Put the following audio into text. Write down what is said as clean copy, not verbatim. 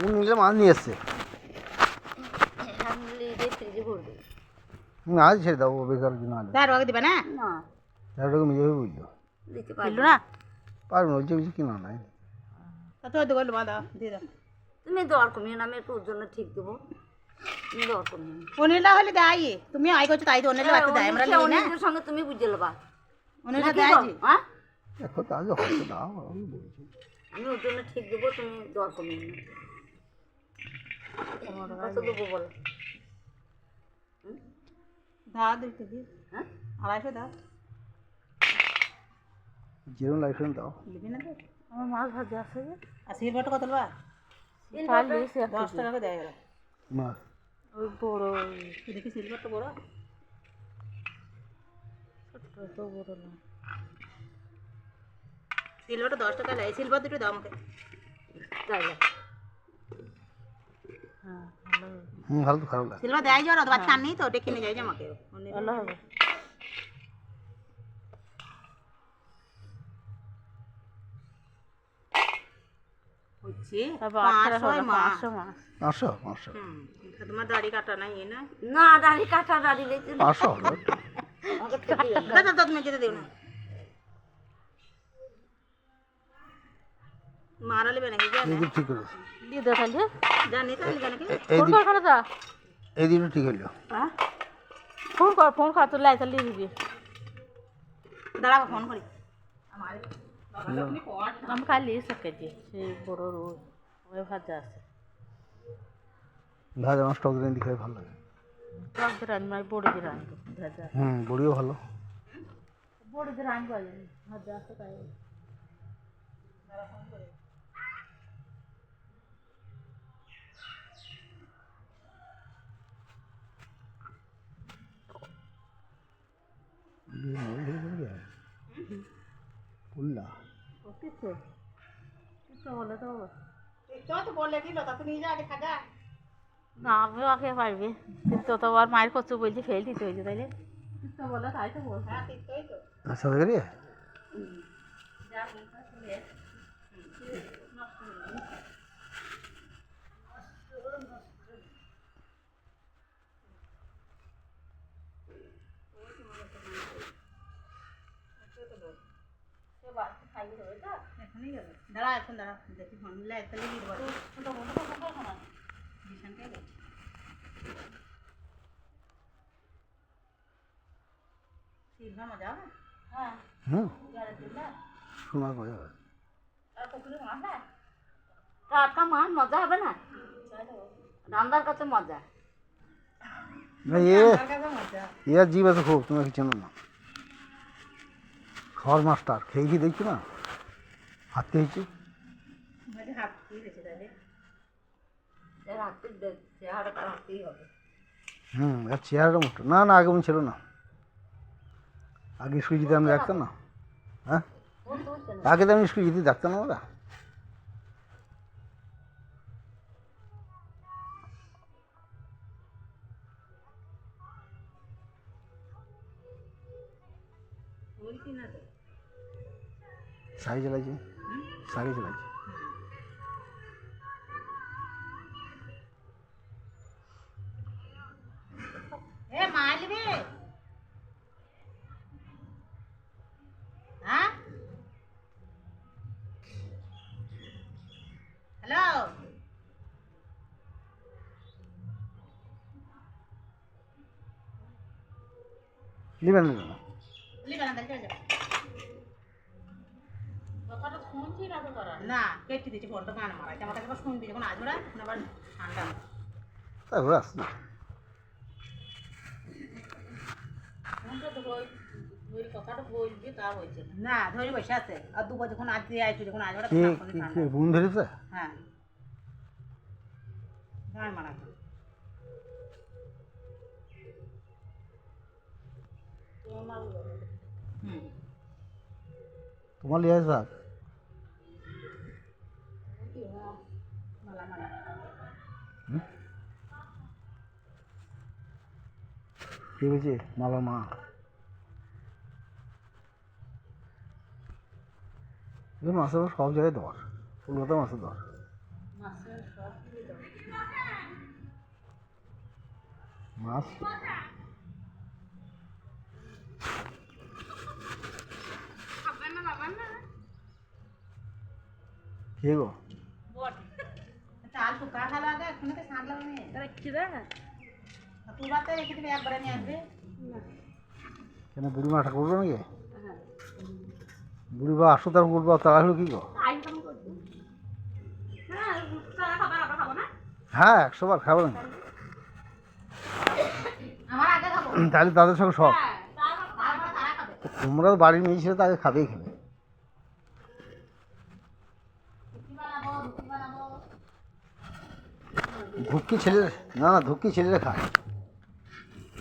নিলে মাছ নিয়ে এসছে। আজ ছেড়ে দাও বেকার জন্য আজ দিবে না ওটাকে নিজে বুঝলো পারবো না বলছে কিনা নাই তুমি দর কমিও না, আমি একটু ওর জন্য ঠিক দেবো। তুমি দর কমিও না। অনিলটা হলে দেয়, তুমি আই করছো তাই তো অনিল বাড়তে দেয়, আমরা লিখি না অন্যদের সঙ্গে তুমি বুঝে নেবা। অনিলটা দেয় জি। হ্যাঁ, দেখো তাহলে হয়তো দাও আমি বলছি। আমি ওর জন্য ঠিক দেবো, তুমি দর কমিও না। কত দেবো বলো? দাও দিতে দি, হ্যাঁ, 250 দাও, যেরকম লাইসেন্স দাও। লিখি না তো। আমার মাছ ভাজা আছে। আর সিলভারটা কত লবা? 10 টাকা করে দেয় ওরা। মাছ ওই বড়, দেখি সিলভারটা বড়, ছোট বড় না। সিলভারটা 10 টাকা দেয়, সিলভার দুটো দাও আমাকে। তাই না? হ্যাঁ, ভালো হবে। ভালো তো খারাপ লাগে। সিলভার দেয় যাও, অত বাচ্চা নেই তো ডেকে নিয়ে যাই আমাকে। ভালো হবে। হচ্ছে 500 মাছ। 500 তোমার দাড়ি কাটা নাই এ না? না, দাড়ি কাটা, দাড়ি লেগে 500 হলো। দাদা তুমি যেতে দিও না, মারা লিবে নাকি জানে? এই দিক ঠিক হলো। দিয়ে দে খালি। জানি তাহলে জানে কি? এই ফোন দিক কর খালি যা। এই দিকটা ঠিক হলো। হ্যাঁ, ফোন কর তুই লাইটা লিয়ে দিবি। দাঁড়াবো ফোন করি। আমি খালি সকেছি সেই বড় রোজ ওই ভাজা আছে। ভাজা মাছ টক দিয়ে খেয়ে ভালো লাগে। টক দিয়ে রান্না বড়ি দিয়ে রান্না ভাজা। বড়িও ভালো। বড়ি দিয়ে রান্না করে ভাজা আছে তাই। পুল্লা কিছু কিছু বলে তো তো বলে দিল তা তুমি যা আগে খাগা। না, আমিও আগে পারবি কিন্তু তোমার মায়ের কচু বলছি ফেল দিতে হয়েছে তাইলে কিছু বলে তাই তো বলছে। হ্যাঁ ঠিক তো। আচ্ছা দেখে এখনই গেল, দাঁড়া এখন দাঁড়া দেখি ফোন মিলে তাহলে দিয়ে দেবো। বিশানকে গেছে সিলভার মজা হবে। হ্যাঁ, শোনা মজা হয়। টাটকা মাছ মজা হবে না, রান্নার কাছে মজা। না এর জীব আছে খুব, তুমি কি চেনো না? খড় মাস্টার খেয়ে কি দেখছো না? হাতে হয়েছে। হাত দিয়ে গেছে তাহলে চেহারাটা রাখতেই হবে। আর চেয়ারটা মোটো না না আগে মনে ছিল না। আগে স্কুল যেতে আমি দেখতাম না। হ্যাঁ, আগে তো আমি স্কুল যেতে দেখতাম না ওরা। শাড়ি চালাইছে, শাড়ি চালাইছে। এ মাইলবে হ্যাঁ, হ্যালো নেবেন না লিখা না চলে যাও। কথাটা শুনছি না তো করা না কেটে দিচ্ছি ফোনটা, গান মারাইছে আমার কাছে শুনবি যখন আজ ওরা আবার ঠান্ডা তারপর আস না। ফোনটা তো ওই কথাটা বলবি তা হয়েছে না ধরে বসে আছে। আর দুবার যখন আজ দিয়ে আইছো যখন আজ ওরা কে ঠান্ডা কে বোন ধরেছে? হ্যাঁ গান মারাইছে। তোমার লিয়ে থাক। কে বলছে? মালা মা মাছের সব জায়গায় দর, কলকাতা মাছের দর। মাছ কে গো? চাল শুকা খালো আগে এখনো তো শাঁক লাগবে রেখে দে তুই বাতে রেখে দিবি একবারে নিয়ে আসবে কেন বুড়ি মাঠা করবো নাকি? বুড়ি বা আসো তার করবো তারা হলো কি গো? হ্যাঁ 100 বার খাবো না আমার আগে খাবো তাহলে তাদের সঙ্গে সব তারপর তারা খাবে তোমরা তো বাড়ির মেয়ে ছিল তাকে খাবেই খাবে। রুটি বানাবো ধুক্কি ছেলে না না ধুক্কি ছেলেরা খায়।